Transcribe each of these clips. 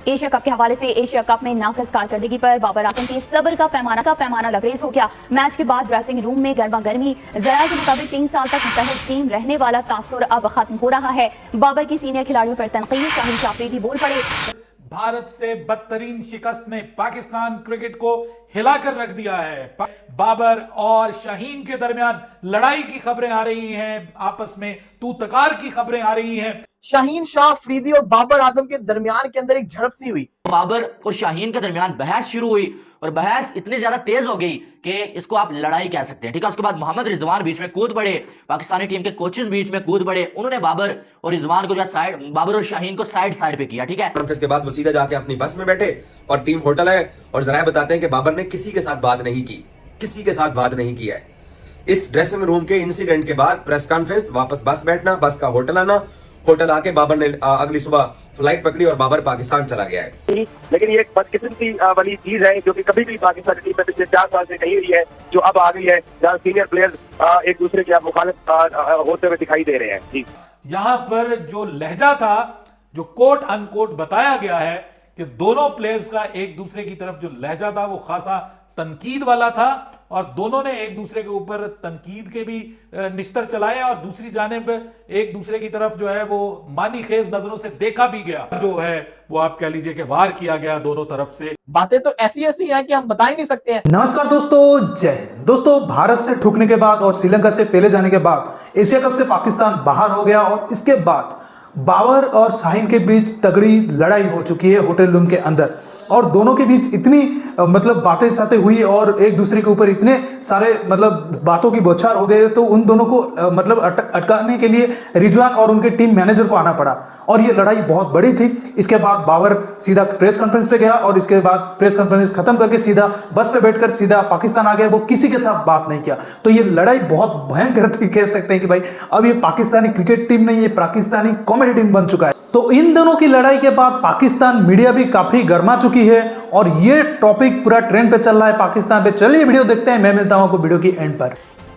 Asia cup के हवाले से एशिया कप में नाकस कारकर्दगी पर बाबर आजम के सब्र का पैमाना लबरेज हो गया। मैच के बाद ड्रेसिंग रूम में गर्मा गर्मी। जराये के मुताबिक 3 साल तक मुतहद टीम रहने वाला तासुर अब खत्म हो रहा है। बाबर की सीनियर खिलाड़ियों पर तनकीद, शाहिन शाह अफरीदी बोल पड़े। भारत से बदतरीन शिकस्त ने पाकिस्तान क्रिकेट को हिलाकर रख दिया है। बाबर और शाहीन के दरमियान लड़ाई की खबरें आ रही हैं, आपस में तू तकार की खबरें आ रही हैं। शाहीन शाह अफरीदी और बाबर आजम के दरमियान के अंदर एक झड़प सी हुई। बाबर और शाहीन के दरमियान बहस शुरू हुई और बहस इतनी ज्यादा तेज हो गई कि इसको आप लड़ाई कह सकते हैं। ठीक है, उसके बाद मोहम्मद रिजवान बीच में कूद पड़े, पाकिस्तानी टीम के कोचेस बीच में कूद पड़े। उन्होंने बाबर और रिजवान को जो साइड, बाबर और शाहीन को साइड पे किया। ठीक है, कॉन्फ्रेंस के बाद वो सीधा जाके अपनी बस में बैठे और टीम होटल है और जराये बताते हैं कि बाबर ने किसी के साथ बात नहीं की, किसी के साथ बात नहीं किया है। इस ड्रेसिंग रूम के इंसिडेंट के बाद प्रेस कॉन्फ्रेंस, वापस बस बैठना, बस का होटल आना, होटल आके बाबर ने अगली सुबह फ्लाइट पकड़ी और बाबर पाकिस्तान चला गया है। लेकिन ये एक बदकिस्मती वाली चीज है जो कि कभी भी पाकिस्तानी टीम में पिछले 4 साल से नहीं हुई है, जो अब आ गई है, जहाँ सीनियर प्लेयर्स एक दूसरे के मुखालिफ होते हुए दिखाई दे रहे हैं। जी, यहां पर जो लहजा था, जो कोट अनकोट बताया गया है कि दोनों प्लेयर्स का एक दूसरे की तरफ जो लहजा था वो खासा तनकीद वाला था और दोनों ने एक दूसरे के ऊपर तनकीद के भी निस्तर चलाए और दूसरी जानिब एक दूसरे की तरफ जो है वो मानी खेज नजरों से देखा भी गया, जो है वो आप कह लीजिए कि वार किया गया दोनों तरफ से। बातें तो ऐसी ऐसी हैं कि हम बता ही नहीं सकते हैं। नमस्कार दोस्तों, जय हिंद। दोस्तों, भारत से ठुकने के बाद और श्रीलंका से पहले जाने के बाद एशिया कप से पाकिस्तान बाहर हो गया और इसके बाद बाबर और शाहीन के बीच तगड़ी लड़ाई हो चुकी है होटल रूम के अंदर और दोनों के बीच इतनी मतलब बातें सातें हुई और एक दूसरे के ऊपर इतने सारे मतलब बातों की बौछार हो गए, तो उन दोनों को मतलब अटकाने के लिए रिजवान और उनके टीम मैनेजर को आना पड़ा और ये लड़ाई बहुत बड़ी थी। इसके बाद बाबर सीधा प्रेस कॉन्फ्रेंस पे गया और इसके बाद प्रेस कॉन्फ्रेंस खत्म करके सीधा बस पे बैठकर सीधा पाकिस्तान आ गया। वो किसी के साथ बात नहीं किया। तो ये लड़ाई बहुत भयंकर थी, कह सकते हैं कि भाई अब ये पाकिस्तानी क्रिकेट टीम नहीं, ये पाकिस्तानी कॉमेडी टीम बन चुका है। तो इन दोनों की लड़ाई के बाद पाकिस्तान मीडिया भी काफी गर्मा चुकी है और ये टॉपिक पूरा ट्रेंड पे चल रहा है पाकिस्तान पे। चलिए वीडियो देखते हैं, मैं मिलता हूं आपको वीडियो की एंड पर।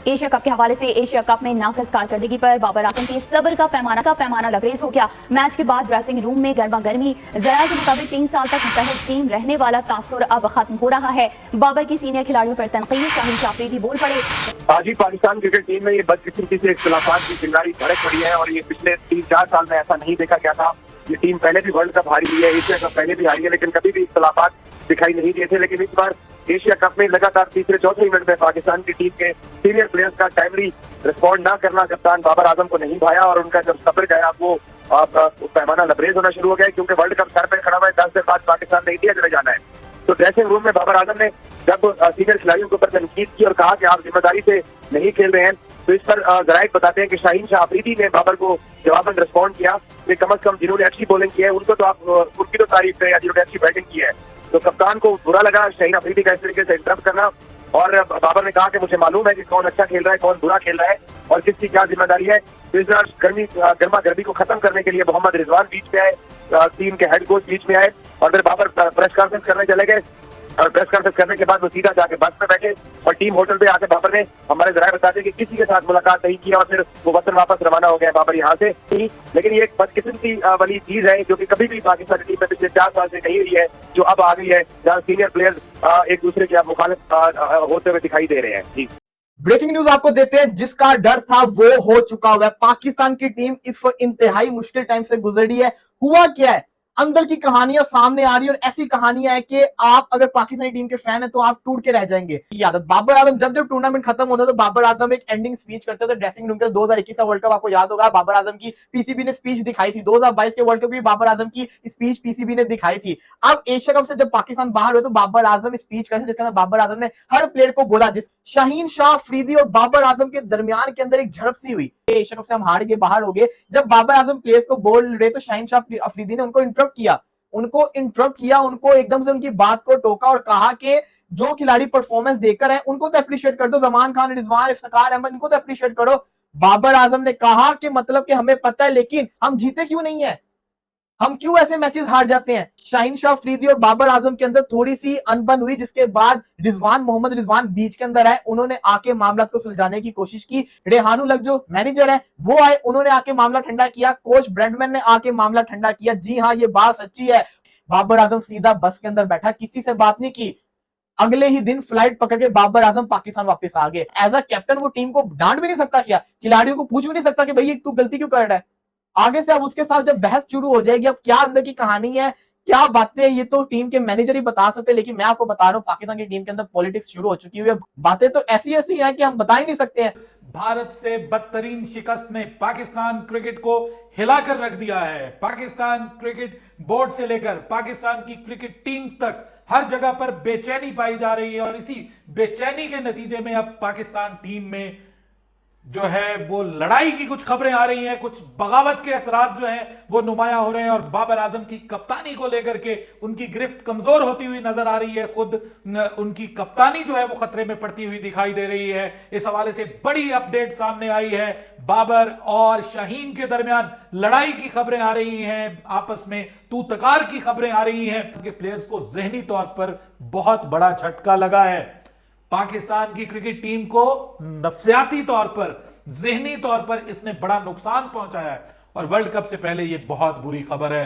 एशिया कप के हवाले से एशिया कप में नाकस कारकर्दगी पर बाबर आजम के सब्र का पैमाना लबरेज हो गया। मैच के बाद ड्रेसिंग रूम में गर्मा गर्मी। जराये के मुताबिक 3 साल तक मुतहद टीम रहने वाला तासुर अब खत्म हो रहा है। बाबर की सीनियर खिलाड़ियों पर तनकीद, शाहिन शाह अफरीदी बोल पड़े। आज ही पाकिस्तान क्रिकेट टीम में ये बदकिस्मती से इख्तिलाफात की चिंगारी भड़क पड़ी है और ये पिछले 3-4 साल में ऐसा नहीं देखा गया था। ये टीम पहले भी वर्ल्ड कप हारी हुई है, एशिया कप पहले भी हारी है, लेकिन कभी भी इख्तिलाफात दिखाई नहीं दिए थे। लेकिन इस बार एशिया कप में लगातार तीसरे चौथे मिनट में पाकिस्तान की टीम के सीनियर प्लेयर्स का टाइमली रिस्पॉन्ड न करना कप्तान बाबर आजम को नहीं भाया और उनका जब सब्र गया वो पैमाना लबरेज होना शुरू हो गया, क्योंकि वर्ल्ड कप सर पे खड़ा हुआ है। 10 से 5 पाकिस्तान ने इंडिया चले जाना है। तो ड्रेसिंग रूम में बाबर आजम ने जब सीनियर खिलाड़ियों के ऊपर तनकीद की और कहा कि आप जिम्मेदारी से नहीं खेल रहे हैं, तो इस पर जराये बताते हैं कि शाहीन शाह अफरीदी ने बाबर को जवाबन रिस्पॉन्ड किया कि कम से कम जिन्होंने अच्छी बॉलिंग की है उनको तो आप उनकी तो तारीफ है, या जिन्होंने अच्छी बैटिंग की है। तो कप्तान को बुरा लगा शाहीन अफरीदी का इस तरीके से इंटरप्ट करना और बाबर ने कहा कि मुझे मालूम है कि कौन अच्छा खेल रहा है, कौन बुरा खेल रहा है और किसकी क्या जिम्मेदारी है। तो इस बार गर्मा गर्मी को खत्म करने के लिए मोहम्मद रिजवान बीच में आए, टीम के हेड कोच बीच में आए और फिर बाबर प्रेस कॉन्फ्रेंस करने चले गए और प्रेस कॉन्फ्रेंस करने के बाद वो सीधा जाके बस में बैठे और टीम होटल पे आके बाबर ने, हमारे जराये बताते हैं कि किसी के साथ मुलाकात नहीं किया और फिर वो वतन वापस रवाना हो गया बाबर यहाँ से। लेकिन ये एक बदकिस्मती वाली चीज है जो कि कभी भी पाकिस्तानी टीम में पिछले 4 साल से नहीं हुई है, जो अब आ गई है, जहाँ सीनियर प्लेयर्स एक दूसरे के मुखालिफ होते हुए दिखाई दे रहे हैं। जी, ब्रेकिंग न्यूज आपको देते हैं। जिसका डर था वो हो चुका हुआ है। पाकिस्तान की टीम इस वक्त इंतहाई मुश्किल टाइम से गुजर रही है। हुआ क्या है, अंदर की कहानियां सामने आ रही है और ऐसी कहानियां है कि आप अगर पाकिस्तानी टीम के फैन है तो आप टूट के रह जाएंगे। याद है बाबर आजम जब टूर्नामेंट खत्म होता है तो बाबर आजम एक एंडिंग स्पीच करते थे ड्रेसिंग रूम के। 2021 का वर्ल्ड कप आपको याद होगा, बाबर आजम की पीसीबी ने स्पीच दिखाई थी। 2022 के वर्ल्ड कप भी बाबर आजम की स्पीच पीसीबी ने दिखाई थी। अब एशिया कप से जब पाकिस्तान बाहर हुए तो बाबर आजम स्पीच करते, जिसके अंदर बाबर आजम ने हर प्लेयर को बोला। जिस शाहीन शाह अफरीदी और बाबर आजम के दरमियान के अंदर एक झड़प सी हुई। एशिया कप से हम हार के बाहर हो गए। जब बाबर आजम प्लेयर्स को बोल रहे तो शाहीन शाह अफरीदी ने उनको इंटरप्ट किया, उनको एकदम से उनकी बात को टोका और कहा कि जो खिलाड़ी परफॉर्मेंस देकर हैं उनको तो अप्रिशिएट कर दो, जमान खान, रिजवान, इफ्तिकार अहमद, इनको तो अप्रिशिएट करो। बाबर आजम ने कहा कि मतलब कि हमें पता है लेकिन हम जीते क्यों नहीं है, हम क्यों ऐसे मैचेस हार जाते हैं। शाहीन शाह अफरीदी और बाबर आजम के अंदर थोड़ी सी अनबन हुई, जिसके बाद मोहम्मद रिजवान बीच के अंदर आए। उन्होंने आके मामला को सुलझाने की कोशिश की। रेहानु लग जो मैनेजर है वो आए, उन्होंने आके मामला ठंडा किया। कोच ब्रेंडमैन ने आके मामला ठंडा किया। जी हाँ, ये बात सच्ची है। बाबर आजम सीधा बस के अंदर बैठा, किसी से बात नहीं की। अगले ही दिन फ्लाइट पकड़ के बाबर आजम पाकिस्तान वापस आ गए। एज अ कैप्टन वो टीम को डांट भी नहीं सकता, क्या खिलाड़ियों को पूछ भी नहीं सकता कि भाई तू गलती क्यों कर रहा है। आगे से अब उसके साथ जब बहस शुरू हो जाएगी, अब क्या अंदर की कहानी है, क्या बातें, ये तो टीम के मैनेजर ही बता सकते हैं। लेकिन मैं आपको बता रहा हूँ पाकिस्तान की टीम के अंदर पॉलिटिक्स शुरू हो चुकी है। बातें तो ऐसी ऐसी हैं कि हम बता ही नहीं सकते हैं। भारत से बदतरीन शिकस्त ने पाकिस्तान क्रिकेट को हिलाकर रख दिया है। पाकिस्तान क्रिकेट बोर्ड से लेकर पाकिस्तान की क्रिकेट टीम तक हर जगह पर बेचैनी पाई जा रही है और इसी बेचैनी के नतीजे में अब पाकिस्तान टीम में जो है वो लड़ाई की कुछ खबरें आ रही हैं, कुछ बगावत के असरात जो हैं वो नुमायां हो रहे हैं और बाबर आजम की कप्तानी को लेकर के उनकी गिरफ्त कमजोर होती हुई नजर आ रही है। खुद उनकी कप्तानी जो है वो खतरे में पड़ती हुई दिखाई दे रही है। इस हवाले से बड़ी अपडेट सामने आई है। बाबर और शाहीन के दरमियान लड़ाई की खबरें आ रही हैं, आपस में तू तकार की खबरें आ रही हैं। उनके प्लेयर्स को जहनी तौर पर बहुत बड़ा झटका लगा है। पाकिस्तान की क्रिकेट टीम को नफ्सियाती तौर पर, ज़हनी तौर पर इसने बड़ा नुकसान पहुंचाया है और वर्ल्ड कप से पहले यह बहुत बुरी खबर है,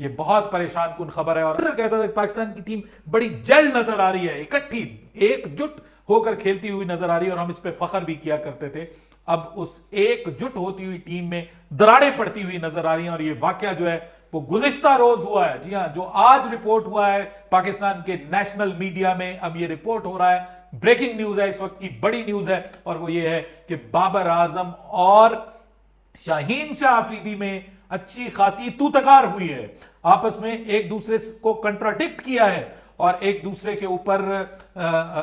यह बहुत परेशान कुन खबर है। और अक्सर कहता था पाकिस्तान की टीम बड़ी जल्द नजर आ रही है, इकट्ठी एकजुट होकर खेलती हुई नजर आ रही है और हम इस पर फख्र भी किया करते थे। अब उस एकजुट होती हुई टीम में दरारें पड़ती हुई नजर आ रही हैं और यह वाकया जो है वो गुज़िश्ता रोज हुआ है। जी हां, जो आज रिपोर्ट हुआ है पाकिस्तान के नेशनल मीडिया में, अब ये रिपोर्ट हो रहा है, ब्रेकिंग न्यूज है, इस वक्त की बड़ी न्यूज है और वो ये है कि बाबर आजम और शाहीन शाह अफरीदी में अच्छी खासी तू तकार हुई है। आपस में एक दूसरे को कंट्राडिक्ट किया है और एक दूसरे के ऊपर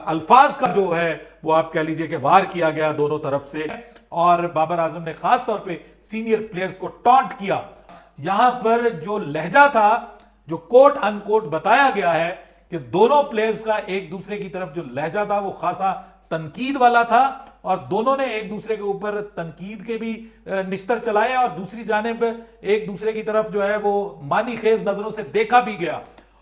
अल्फाज का जो है वो आप कह लीजिए कि वार किया गया दोनों तरफ से। और बाबर आजम ने खास तौर पे सीनियर प्लेयर्स को टॉन्ट किया। यहां पर जो लहजा था, जो कोट अनकोट बताया गया है कि दोनों प्लेयर्स का एक दूसरे की तरफ जो लहजा था वो खासा तनकीद वाला था और दोनों ने एक दूसरे के ऊपर तनकीद के भी निश्तर चलाए और दूसरी जानिब एक दूसरे की तरफ जो है वो मानी खेज नजरों से देखा भी गया।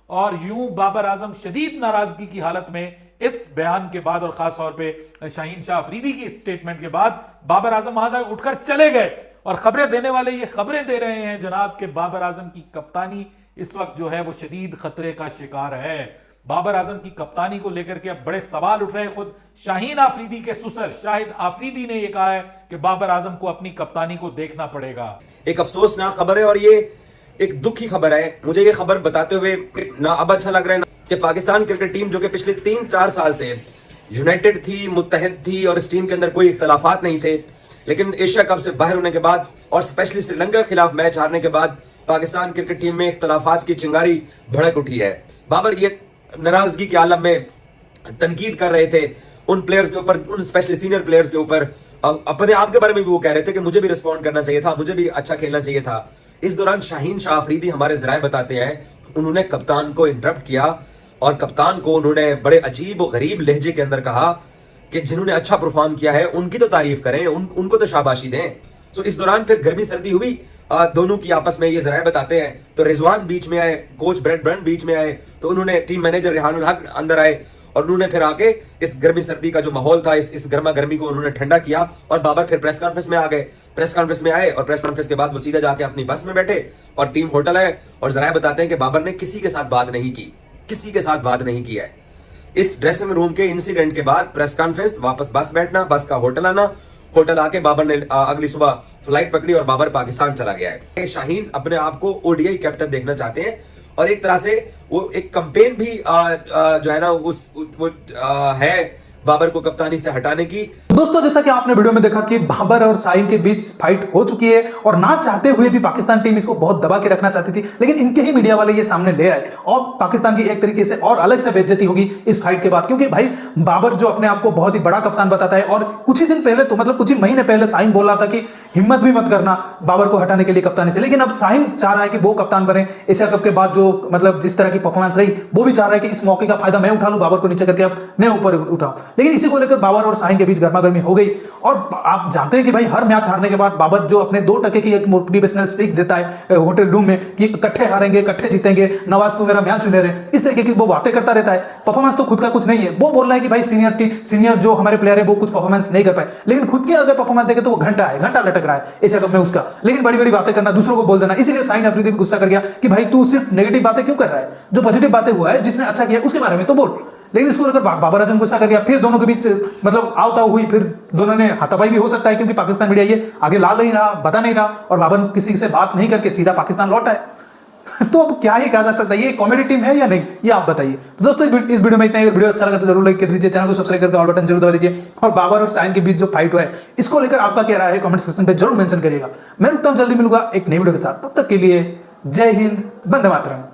और यूं बाबर आजम शदीद नाराजगी की हालत में इस बयान के बाद और खास तौर पे शाहीन शाह अफरीदी की स्टेटमेंट के बाद बाबर आजम वहां से उठकर चले गए और खबरें देने वाले ये खबरें दे रहे हैं जनाब के बाबर आजम की कप्तानी इस वक्त जो है वो शदीद खतरे का शिकार है। बाबर आजम की कप्तानी को लेकर के अब बड़े सवाल उठ रहे हैं। खुद शाहीन आफरीदी के सुसर शाहिद आफरीदी ने यह कहा है कि बाबर आजम को अपनी कप्तानी को देखना पड़ेगा। एक अफसोसनाक खबर है और ये एक दुख की खबर है। मुझे ये खबर बताते हुए ना अब अच्छा लग रहा है कि पाकिस्तान क्रिकेट टीम जो कि पिछले 3-4 साल से यूनाइटेड थी, मुत्तहिद थी और इस टीम के अंदर कोई इख्तलाफात नहीं थे, लेकिन एशिया कप से बाहर होने के बाद और स्पेशली श्रीलंका के खिलाफ मैच हारने के बाद पाकिस्तान क्रिकेट टीम में इख्तलाफात की चिंगारी भड़क उठी है। बाबर ये नाराजगी के आलम में तनकीद कर रहे थे उन प्लेयर्स के ऊपर, उन स्पेशली सीनियर प्लेयर्स के ऊपर। अपने आप के बारे में भी वो कह रहे थे कि मुझे भी रिस्पॉन्ड करना चाहिए था, मुझे भी अच्छा खेलना चाहिए था। इस दौरान शाहीन शाह अफरीदी हमारे जराए बताते हैं उन्होंने कप्तान को इंटरप्ट किया और कप्तान को उन्होंने बड़े अजीब और गरीब लहजे के अंदर कहा कि जिन्होंने अच्छा परफॉर्म किया है उनकी तो तारीफ करें, उनको तो शाबाशी दें। तो इस दौरान फिर गर्मी सर्दी हुई दोनों की आपस में, ये जराए बताते हैं। तो रिजवान बीच में आए, कोच ब्रेड ब्रंट बीच में आए, तो उन्होंने टीम मैनेजर रेहानुल हक अंदर आए और उन्होंने फिर आके इस गर्मी सर्दी का जो माहौल था, इस गर्मा गर्मी को उन्होंने ठंडा किया और बाबर फिर प्रेस कॉन्फ्रेंस में आ गए। प्रेस कॉन्फ्रेंस में आए और प्रेस कॉन्फ्रेंस के बाद वो सीधा जाके अपनी बस में बैठे और टीम होटल आए और जराए बताते हैं कि बाबर ने किसी के साथ बात नहीं की, किसी के साथ बात नहीं की है। इस ड्रेसिंग रूम के इंसिडेंट के बाद प्रेस कॉन्फ्रेंस, वापस बस बैठना, बस का होटल आना, होटल आके बाबर ने अगली सुबह फ्लाइट पकड़ी और बाबर पाकिस्तान चला गया है। शाहीन अपने आप को ओडीआई कैप्टन देखना चाहते हैं और एक तरह से वो एक कैंपेन भी जो है ना है बाबर को कप्तानी से हटाने की। दोस्तों, जैसा कि आपने वीडियो में देखा कि बाबर और शाहीन के बीच फाइट हो चुकी है और ना चाहते हुए भी पाकिस्तान टीम इसको बहुत दबा के रखना चाहती थी, लेकिन इनके ही मीडिया वाले ये सामने ले आए और पाकिस्तान की एक तरीके से और अलग से बेइज्जती होगी इस फाइट के बाद। क्योंकि भाई बाबर जो अपने आप को बहुत ही बड़ा कप्तान बताता है और कुछ ही दिन पहले तो मतलब कुछ ही महीने पहले शाहीन बोल रहा था कि हिम्मत भी मत करना बाबर को हटाने के लिए कप्तानी से, लेकिन अब शाहीन चाह रहा है कि वो कप्तान बने। एशिया कप के बाद जो मतलब जिस तरह की परफॉर्मेंस रही वो भी चाह रहा है कि इस मौके का फायदा मैं उठा लूं, बाबर को नीचे करके अब मैं ऊपर उठाऊं। लेकिन इसी को लेकर बाबर और शाहीन के बीच गर्मा गर्मी हो गई। और आप जानते हैं कि भाई हर मैच हारने के बाद बाबर जो अपने 2 टके की एक मोटिवेशनल स्पीच देता है होटल रूम में कि इकट्ठे हारेंगे, इकट्ठे जीतेंगे, नवाज तू मेरा मैच विनर है, इस तरीके की वो बातें करता रहता है। परफॉर्मेंस तो खुद का कुछ नहीं है। वो बोल रहा है कि भाई सीनियर जो हमारे प्लेयर है वो कुछ परफॉर्मेंस नहीं कर पाए, लेकिन खुद की अगर परफॉर्मेंस देखे तो वो घंटा लटक रहा है एशिया कप में उसका। लेकिन बड़ी बड़ी बातें करना, दूसरों को बोल देना, इसीलिए शाहीन अफरीदी भी गुस्सा कर गया कि भाई तू सिर्फ नेगेटिव बातें क्यों कर रहा है, जो पॉजिटिव बातें हुआ है, जिसने अच्छा किया उसके बारे में तो बोल। लेकिन इसको लेकर बाबर आजम गुस्सा कर गया। फिर दोनों के बीच मतलब आवताव हुई, फिर दोनों ने हाथापाई भी हो सकता है क्योंकि पाकिस्तान मीडिया ये आगे ला नहीं रहा, बता नहीं रहा और बाबर किसी से बात नहीं करके सीधा पाकिस्तान लौटा है। तो अब क्या ही कहा जा सकता है, ये कॉमेडी टीम है या नहीं, ये आप बताइए। तो दोस्तों इस वीडियो में इतना ही। अगर वीडियो अच्छा लगा तो जरूर लाइक कर दीजिए, चैनल को सब्सक्राइब करके ऑल बटन जरूर दबा दीजिए। और बाबर और शाहीन के बीच जो फाइट हुआ है इसको लेकर आपका क्या राय है कमेंट सेक्शन पे जरूर मेंशन करिएगा। मैं रुकता हूं, जल्दी मिलूंगा एक नई वीडियो के साथ। तब तक के लिए जय हिंद, वंदे मातरम।